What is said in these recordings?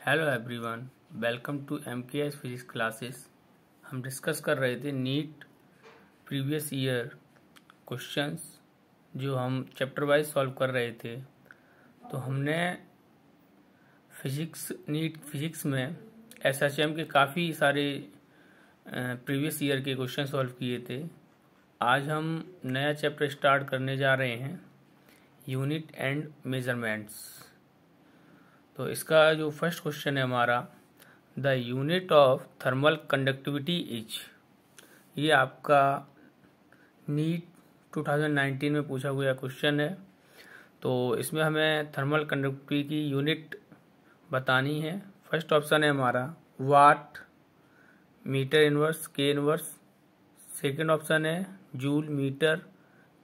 Hello everyone, welcome to MKS physics classes. हम discuss कर रहे थे नीट प्रीवियस ईयर क्वेश्चंस जो हम चैप्टर वाइज सॉल्व कर रहे थे। तो हमने नीट फिजिक्स में SHM के काफ़ी सारे प्रीवियस ईयर के क्वेश्चन सॉल्व किए थे। आज हम नया चैप्टर स्टार्ट करने जा रहे हैं, यूनिट एंड मेजरमेंट्स। तो इसका जो फर्स्ट क्वेश्चन है हमारा, the unit of thermal conductivity is. ये आपका नीट 2019 में पूछा हुआ क्वेश्चन है। तो इसमें हमें थर्मल कंडक्टिविटी की यूनिट बतानी है। फर्स्ट ऑप्शन है हमारा watt, metre inverse, K inverse. Second option है joule, metre,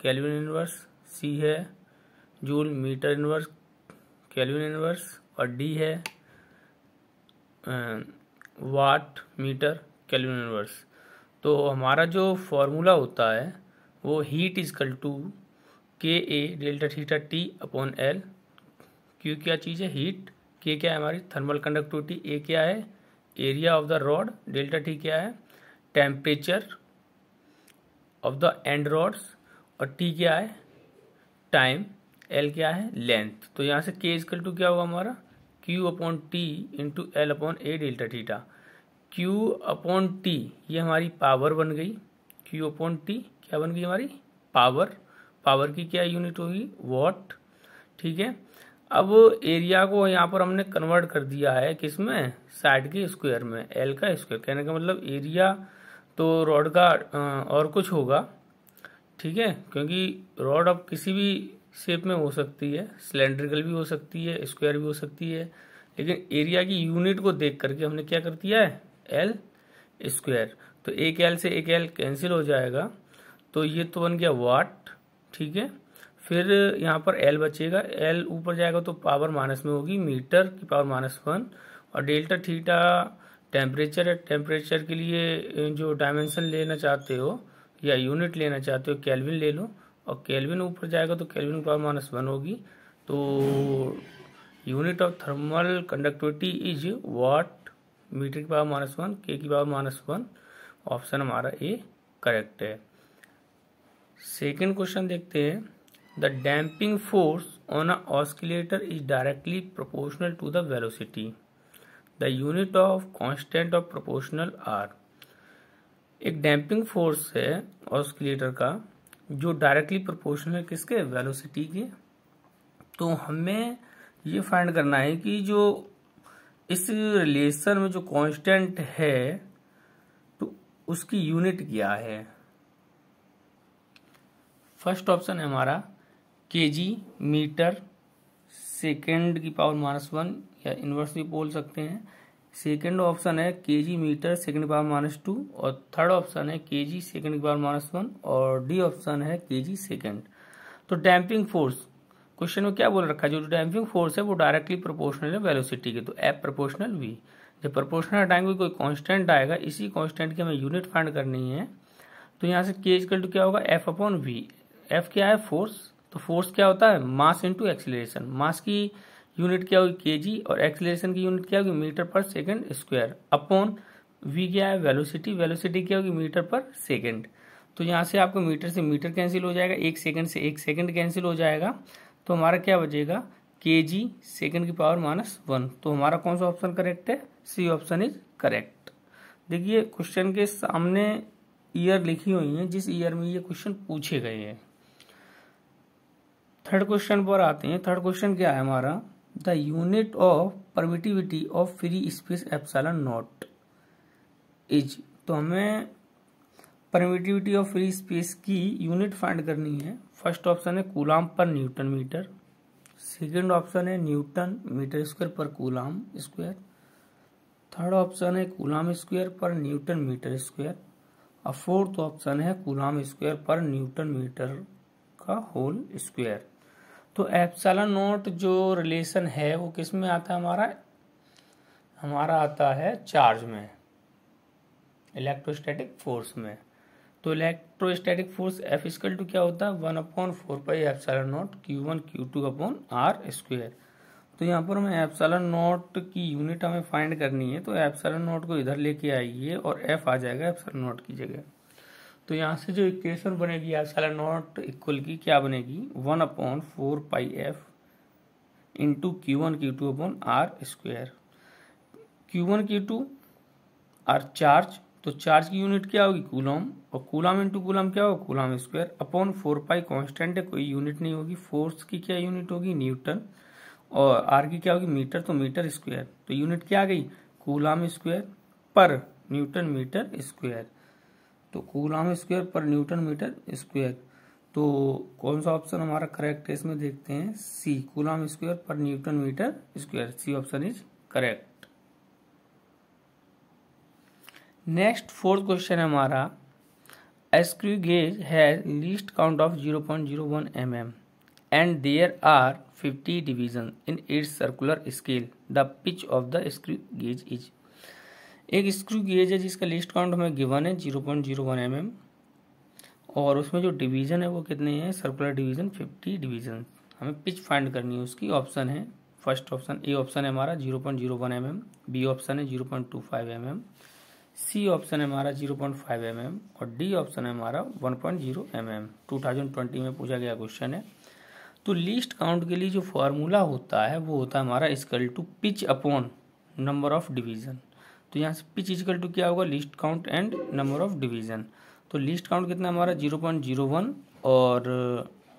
kelvin inverse. C है joule, metre inverse, kelvin inverse. और डी है वाट, मीटर, केल्विन इनवर्स। तो हमारा जो फॉर्मूला होता है वो heat is equal to K A delta theta T upon L. Q क्या चीज़ है? हीट। के क्या है हमारी थर्मल कंडक्टिविटी। ए क्या है? Area of the rod. Delta T क्या है? Temperature of the end rods. और टी क्या है? टाइम। एल क्या है? लेंथ। तो यहाँ से के इजकल टू क्या होगा हमारा? Q upon T into L upon A delta theta. Q upon T ये हमारी पावर बन गई। क्यू अपॉन टी क्या बन गई हमारी? पावर। पावर की क्या यूनिट होगी? वॉट। ठीक है। अब एरिया को यहाँ पर हमने कन्वर्ट कर दिया है किसमें? साइड के स्क्वायर में। एल का स्क्वायर कहने का मतलब एरिया तो रॉड का और कुछ होगा। ठीक है, क्योंकि रॉड अब किसी भी शेप में हो सकती है, सिलेंड्रिकल भी हो सकती है, स्क्वायर भी हो सकती है, लेकिन एरिया की यूनिट को देख करके हमने क्या कर दिया है? L square. तो एक एल से एक एल कैंसिल हो जाएगा, तो ये तो बन गया वाट। ठीक है, फिर यहाँ पर एल बचेगा। एल ऊपर जाएगा तो पावर माइनस में होगी, मीटर की पावर -1। और डेल्टा थीटा टेम्परेचर है। टेम्परेचर के लिए जो डायमेंशन लेना चाहते हो या यूनिट लेना चाहते हो, केल्विन ले लो। और केल्विन ऊपर जाएगा तो केल्विन की पावर -1 होगी। तो unit of thermal conductivity is watt, metre की पावर -1, के की पावर -1। ऑप्शन हमारा ए करेक्ट है। सेकेंड क्वेश्चन देखते हैं। The damping force on a oscillator is directly proportional to the velocity. The unit of constant of proportional are. एक damping force है oscillator का जो डायरेक्टली प्रोपोर्शनल है किसके? वेलोसिटी के। तो हमें ये फाइंड करना है कि जो इस रिलेशन में जो कांस्टेंट है तो उसकी यूनिट क्या है। फर्स्ट ऑप्शन है हमारा केजी, मीटर, सेकेंड की पावर -1 या इनवर्स भी बोल सकते हैं। सेकेंड ऑप्शन है केजी मीटर सेकेंड की पावर -2। और थर्ड ऑप्शन है केजी सेकेंड की पावर -1। और डी ऑप्शन है केजी सेकेंड। तो डैम्पिंग फोर्स क्वेश्चन में क्या बोल रखा है? जो डैम्पिंग फोर्स है वो डायरेक्टली प्रोपोर्शनल है वेलोसिटी के। तो एफ प्रोपोर्शनल वी। जब प्रोपोर्शनल हटाएंगे कोई कांस्टेंट आएगा, इसी कांस्टेंट की हमें यूनिट फाइंड करनी है। तो यहाँ से के इक्वल टू क्या होगा? F upon we. एफ क्या है? फोर्स। तो फोर्स क्या होता है? Mass into acceleration. मास की यूनिट क्या होगी? केजी। और एक्सीलरेशन की यूनिट क्या होगी? मीटर पर सेकंड स्क्वायर। अपॉन वी क्या है? वेलोसिटी। वेलोसिटी क्या होगी? मीटर पर सेकंड। तो यहाँ से आपको मीटर से मीटर कैंसिल हो जाएगा, एक सेकंड से एक सेकंड कैंसिल हो जाएगा। तो हमारा क्या बचेगा? केजी सेकंड की पावर -1। तो हमारा कौन सा ऑप्शन करेक्ट है? C option is correct. देखिए क्वेश्चन के सामने ईयर लिखी हुई है जिस ईयर में ये क्वेश्चन पूछे गए हैं। थर्ड क्वेश्चन पर आते हैं। थर्ड क्वेश्चन क्या है हमारा? The unit of permittivity of free space epsilon not is. तो हमें परमिटिविटी ऑफ फ्री स्पेस की यूनिट फाइंड करनी है। फर्स्ट ऑप्शन है कूलाम पर न्यूटन मीटर। सेकंड ऑप्शन है न्यूटन मीटर स्क्वायर पर कूलाम स्क्वायर। थर्ड ऑप्शन है कूलाम स्क्वायर पर न्यूटन मीटर स्क्वायर। और फोर्थ ऑप्शन है कूलाम स्क्वायर पर न्यूटन मीटर का होल स्क्वायर। तो एप्सिलॉन नॉट जो रिलेशन है वो किस में आता है हमारा? हमारा आता है चार्ज में, इलेक्ट्रोस्टैटिक फोर्स में। तो electrostatic force F equal to क्या होता है? 1/4 pi epsilon nought Q1 Q2 upon R square. तो यहाँ पर हमें एप्सिलॉन नॉट की यूनिट हमें फाइंड करनी है, तो एप्सिलॉन नॉट को इधर लेके आइए और एफ आ जाएगा एप्सिलॉन नॉट की जगह। तो यहाँ से जो इक्वेशन बनेगी एप्सिलॉन नॉट इक्वल की क्या बनेगी, 1/4πf into Q1 Q2 upon R square. Q1 Q2 are charge, तो चार्ज की यूनिट क्या होगी कूलम, और कूलम इंटू कूलम क्या होगा कूलम स्क्वायर, अपॉन 4π कांस्टेंट है, कोई यूनिट नहीं होगी। फोर्स की क्या यूनिट होगी न्यूटन, और आर की क्या होगी मीटर, तो मीटर स्क्वायर। तो यूनिट क्या आ गई कूलम स्क्वायर पर न्यूटन मीटर स्क्वायर, तो कूलम स्क्वायर पर न्यूटन मीटर स्क्वायर। तो कौन सा ऑप्शन हमारा करेक्ट है इसमें देखते हैं, सी कूलम स्क्वायर पर newton metre square, C option is correct. Next fourth question है हमारा, a screw gauge has least count of 0.01 mm and there are 50 divisions in its circular scale. The pitch of the screw gauge is, एक screw gauge है जिसका list count हमें given है 0.01 mm और उसमें जो डिवीजन है वो कितने हैं, सर्कुलर डिवीजन 50 डिवीजन। हमें पिच फाइंड करनी है उसकी। ऑप्शन है, फर्स्ट ऑप्शन ए ऑप्शन है हमारा 0.01 mm, बी ऑप्शन है 0.25 mm, सी ऑप्शन है हमारा 0.5 mm और डी ऑप्शन है हमारा 1.0 mm। 2020 में पूछा गया क्वेश्चन है। तो लीस्ट काउंट के लिए जो फॉर्मूला होता है वो होता है हमारा equal to pitch upon number of division. तो यहाँ से पिच इक्वल टू क्या होगा, least count and number of division. तो लीस्ट काउंट कितना हमारा 0.01 और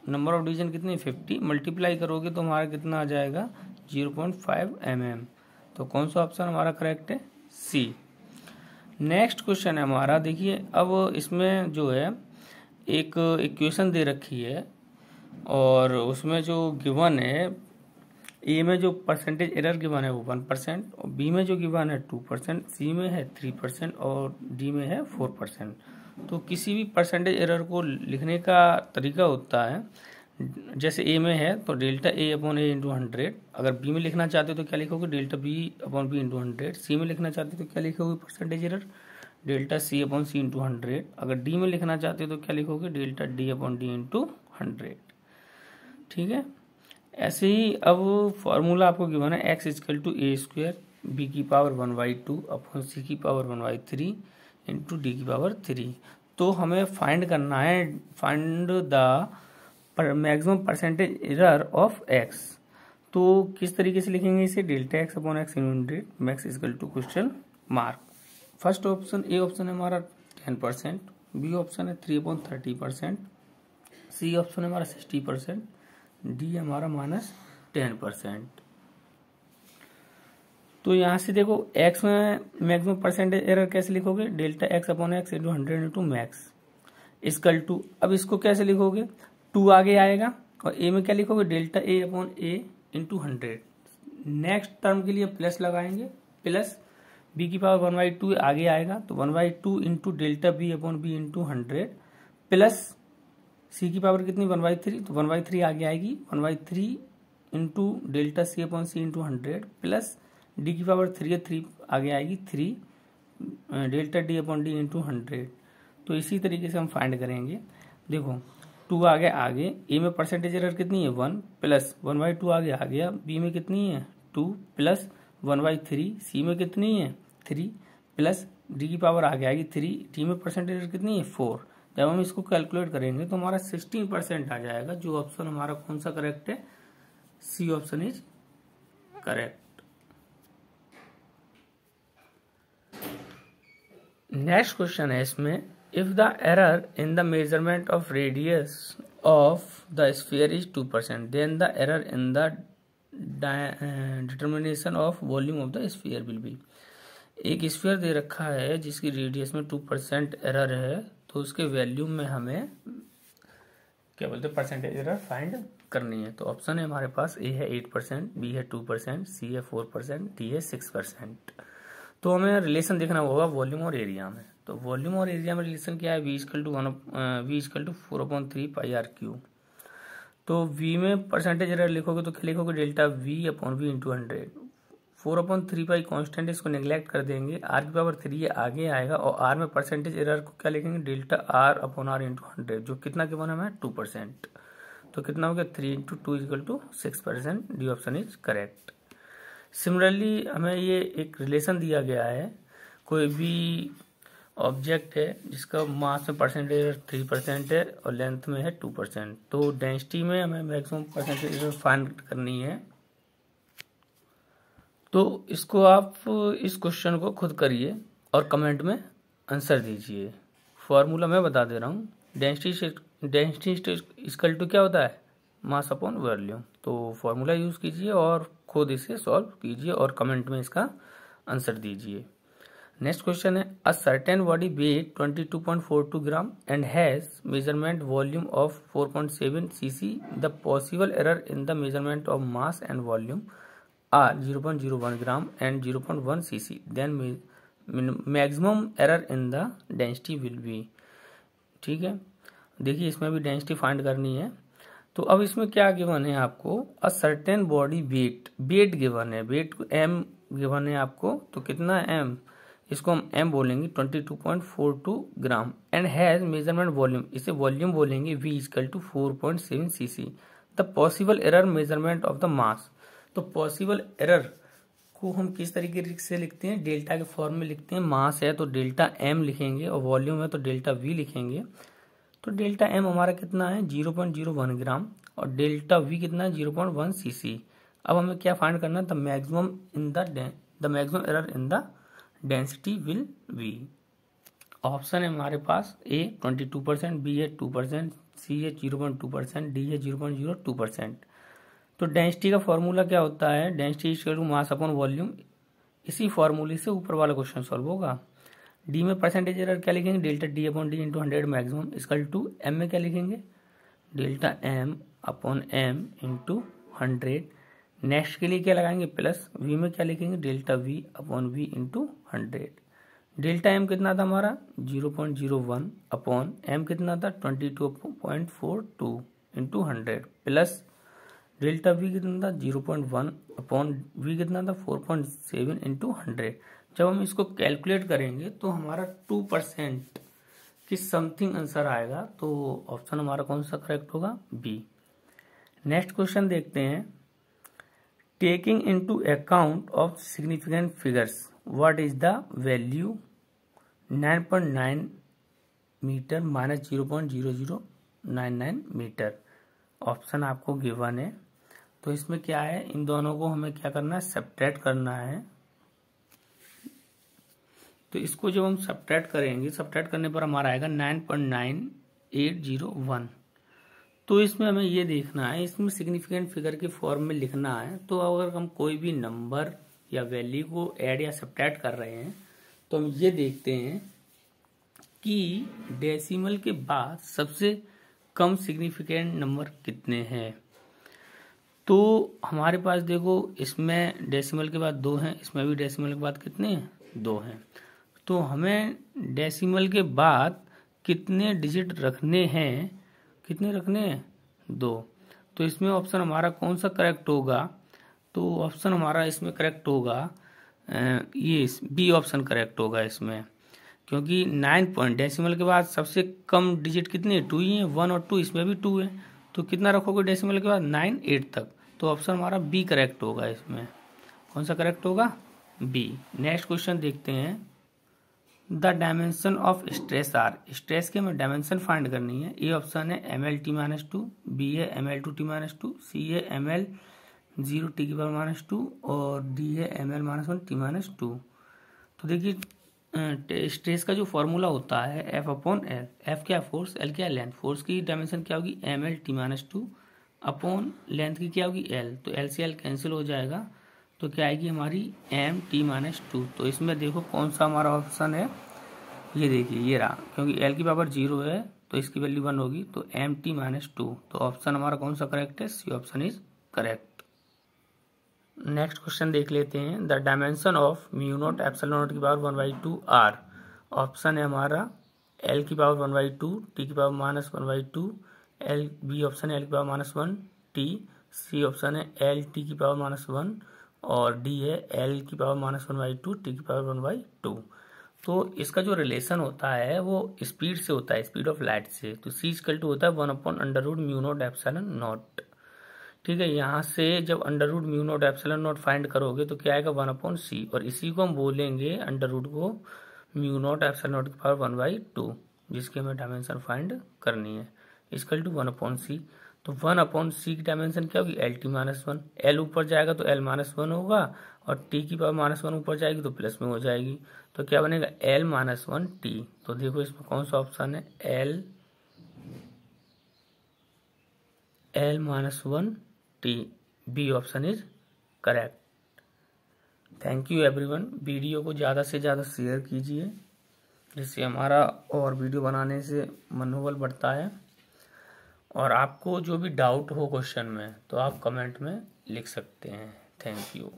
नंबर ऑफ डिवीजन कितने 50, मल्टीप्लाई करोगे तो हमारा कितना आ जाएगा 0.5 mm। तो कौन सा ऑप्शन हमारा करेक्ट है, सी। नेक्स्ट क्वेश्चन है हमारा, देखिए अब इसमें जो है एक इक्वेशन दे रखी है और उसमें जो गिवन है, ए में जो परसेंटेज एरर गिवन है वो 1% और बी में जो गिवन है 2%, सी में है 3% और डी में है 4%। तो किसी भी परसेंटेज एरर को लिखने का तरीका होता है, जैसे ए में है तो delta A upon A into 100, अगर बी में लिखना चाहते हो तो क्या लिखोगे delta B upon B into 100, C में लिखना चाहते हो तो क्या लिखोगे percentage error delta C upon C into 100, अगर डी में लिखना चाहते हो तो क्या लिखोगे delta D upon D into 100। ठीक है, ऐसे ही अब फॉर्मूला आपको गिवन है X equal to A square B की पावर 1/2 अपॉन सी की पावर 1/3 इंटू डी की पावर 3। तो हमें फाइंड करना है, find the maximum percentage error of X. तो किस तरीके से लिखेंगे इसे, delta X upon X in 100 max equal to question mark. First option A option है हमारा 10%, बी ऑप्शन है 3/30%, सी ऑप्शन है हमारा 60%, डी हमारा -10%। तो यहाँ से देखो x में मैक्सिमम परसेंटेज एरर कैसे लिखोगे, delta X upon X into 100 into max equal to, अब इसको कैसे लिखोगे 2 आगे आएगा और a में क्या लिखोगे delta A upon A into 100। Next term के लिए प्लस लगाएंगे, प्लस b की पावर 1/2 आगे आएगा तो 1/2 into delta B upon B into 100 plus c की पावर कितनी 1/3 तो 1/3 आगे आएगी 1/3 into delta C upon C into 100 plus D की पावर 3 है 3 आगे आएगी 3 delta D upon D into 100। तो इसी तरीके से हम फाइंड करेंगे। देखो 2 आगे ए में परसेंटेज एरर कितनी है 1 प्लस 1/2 आगे आ गया, बी में कितनी है 2 प्लस 1/3, सी में कितनी है 3 प्लस डी की पावर आगे आएगी 3, डी में परसेंटेज एरर कितनी है 4। जब हम इसको कैलकुलेट करेंगे तो हमारा 16% आ जाएगा। जो ऑप्शन हमारा कौन सा करेक्ट है, C option is correct. Next question है इसमें, if the error in the measurement of radius of the sphere is 2% then the error in the determination of volume of the sphere will be. एक sphere दे रखा है जिसकी radius में 2% error है, तो उसके वैल्यूम में हमें क्या बोलते हैं परसेंटेज एरर फाइंड करनी है। तो ऑप्शन है हमारे पास, ए है 8%, बी है 2%, सी है 4%, डी है 6%। तो हमें रिलेशन देखना होगा वॉल्यूम और एरिया में। तो वॉल्यूम और एरिया में रिलेशन क्या है, v इक्वल टू 4/3πr3। तो v में परसेंटेज एरर लिखोगे तो क्या लिखोगे delta v upon v into 100। 4/3π constant इसको नेग्लेक्ट कर देंगे, r की पावर 3 आगे आएगा और r में परसेंटेज एरर को क्या लिखेंगे delta r upon r into 100, जो कितना गिवन है हमें 2%। तो कितना हो गया 3 × 2 = 6%। D option is correct. Similarly हमें ये एक रिलेशन दिया गया है, कोई भी ऑब्जेक्ट है जिसका मास में परसेंटेज 3% है और लेंथ में है 2%, तो डेंसिटी में हमें मैक्सिमम परसेंटेज फाइंड करनी है। तो इसको आप इस क्वेश्चन को खुद करिए और कमेंट में आंसर दीजिए। फॉर्मूला मैं बता दे रहा हूँ, डेंसिटी इक्वल टू क्या होता है, मास अपॉन वॉल्यूम। तो फॉर्मूला यूज कीजिए और खुद इसे सॉल्व कीजिए और कमेंट में इसका आंसर दीजिए। नेक्स्ट क्वेश्चन है, a certain body weight 22.42 gram and has measurement volume of 4.7 cc। The possible error in the measurement of mass and volume are 0.01 gram and 0.1 cc। Then maximum error in the density will be. ठीक है, देखिए इसमें भी density find करनी है। तो अब इसमें क्या गिवन है आपको, अ सर्टेन बॉडी वेट गिवन है, वेट एम गिवन है आपको, तो कितना एम, इसको हम एम बोलेंगे 22.42 gram and has measurement volume, इसे वॉल्यूम बोलेंगे V = 4.7 cc। The possible error measurement of the mass. तो पॉसिबल एरर को हम किस तरीके से लिखते हैं, डेल्टा के फॉर्म में लिखते हैं। मास है तो डेल्टा एम लिखेंगे और वॉल्यूम है तो डेल्टा वी लिखेंगे। तो डेल्टा एम हमारा कितना है 0.01 ग्राम और डेल्टा वी कितना है 0.1 cc। अब हमें क्या फाइंड करना है, the maximum error in the density will B. Option है हमारे पास, ए 22%, बी है 2%, सी है 0.2%, डी है 0.02%। तो डेंसिटी का फॉर्मूला क्या होता है, density equal to mass upon volume. इसी फॉर्मूले से ऊपर वाला क्वेश्चन सॉल्व होगा। डी में परसेंटेज एरर क्या लिखेंगे, delta D upon D into 100 maximum equal to M में क्या लिखेंगे, delta M upon M into 100। Next के लिए क्या लगाएंगे प्लस, वी में क्या लिखेंगे, delta V upon V into 100। Delta M कितना था हमारा 0.01 अपॉन एम कितना था 22.42 इंटू 100 प्लस डेल्टा वी कितना था 0.1 अपॉन वी कितना था 4.7 इंटू 100। जब हम इसको कैलकुलेट करेंगे तो हमारा 2% की समथिंग आंसर आएगा। तो ऑप्शन हमारा कौन सा करेक्ट होगा, बी। नेक्स्ट क्वेश्चन देखते हैं, taking into account of significant figures what is the value 9.9 metre minus 0.0099 metre. Option आपको गिवन है। तो इसमें क्या है, इन दोनों को हमें क्या करना है, सब्ट्रैक्ट करना है। तो इसको जब हम सब्ट्रैक्ट करेंगे, सब्ट्रैक्ट करने पर हमारा आएगा 9.9801। तो इसमें हमें ये देखना है, इसमें सिग्निफिकेंट फिगर के फॉर्म में लिखना है। तो अगर हम कोई भी नंबर या वैल्यू को ऐड या सब्ट्रैक्ट कर रहे हैं तो हम ये देखते हैं कि डेसिमल के बाद सबसे कम सिग्निफिकेंट नंबर कितने हैं। तो हमारे पास देखो, इसमें डेसिमल के बाद 2 हैं, इसमें भी डेसिमल के बाद कितने हैं, 2 हैं। तो हमें डेसिमल के बाद कितने डिजिट रखने हैं, कितने रखने हैं, 2। तो इसमें ऑप्शन हमारा कौन सा करेक्ट होगा, तो ऑप्शन हमारा इसमें करेक्ट होगा ये बी ऑप्शन करेक्ट होगा इसमें, क्योंकि 9 डेसिमल के बाद सबसे कम डिजिट कितने, 2 ही है, 1 और 2, इसमें भी 2 है। तो कितना रखोगे डेसिमल के बाद 9 8 तक। तो ऑप्शन हमारा बी करेक्ट होगा इसमें। कौन सा करेक्ट होगा, बी। नेक्स्ट क्वेश्चन देखते हैं, the dimension of stress are. Stress के हमें डायमेंशन फाइंड करनी है। ए ऑप्शन है ml_t-2, बी है ml2t-2, सी है ml0t⁻², और डी है ml-1t-2। तो देखिए स्ट्रेस का जो फॉर्मूला होता है F/L। F क्या फोर्स, L क्या लेंथ। फोर्स की डायमेंशन क्या होगी ml_t-2 अपॉन लेंथ की क्या होगी L। तो L से L कैंसिल हो जाएगा, तो क्या आएगी हमारी m_t-2। तो इसमें देखो कौन सा हमारा ऑप्शन है, ये देखिए ये रहा, क्योंकि L की पावर 0 है तो इसकी वैल्यू 1 होगी, तो m_t-2। तो ऑप्शन हमारा कौन सा करेक्ट है, C option is correct. Next question देख लेते हैं, द डायमेंशन ऑफ μ0 ε0 की पावर 1/2 r। ऑप्शन है हमारा L की पावर 1/2, T की पावर -1/2, L, बी ऑप्शन है L की पावर -1 T, सी ऑप्शन है L T की पावर -1 और डी है L की पावर -1/2 T की पावर 1/2। तो इसका जो रिलेशन होता है वो स्पीड से होता है, स्पीड ऑफ लाइट से। तो C इक्वल टू होता है 1/√μ0 ठीक है। यहाँ से जब √μ0 फाइंड करोगे तो क्या आएगा 1/c, और इसी को हम बोलेंगे अंडर रूट को μ0 की पावर 1/2, जिसकी हमें डायमेंशन फाइंड करनी है, इक्वल टू 1/c। तो 1/c की डायमेंशन क्या होगी LT-1, L ऊपर जाएगा तो L-1 होगा, और T की पावर -1 ऊपर जाएगी तो प्लस में हो जाएगी, तो क्या बनेगा L-1T। तो देखो इसमें कौन सा ऑप्शन है, L-1T, B option is correct. Thank you everyone. Video को ज़्यादा से ज़्यादा शेयर कीजिए, जिससे हमारा और वीडियो बनाने से मनोबल बढ़ता है। और आपको जो भी डाउट हो क्वेश्चन में तो आप कमेंट में लिख सकते हैं। Thank you.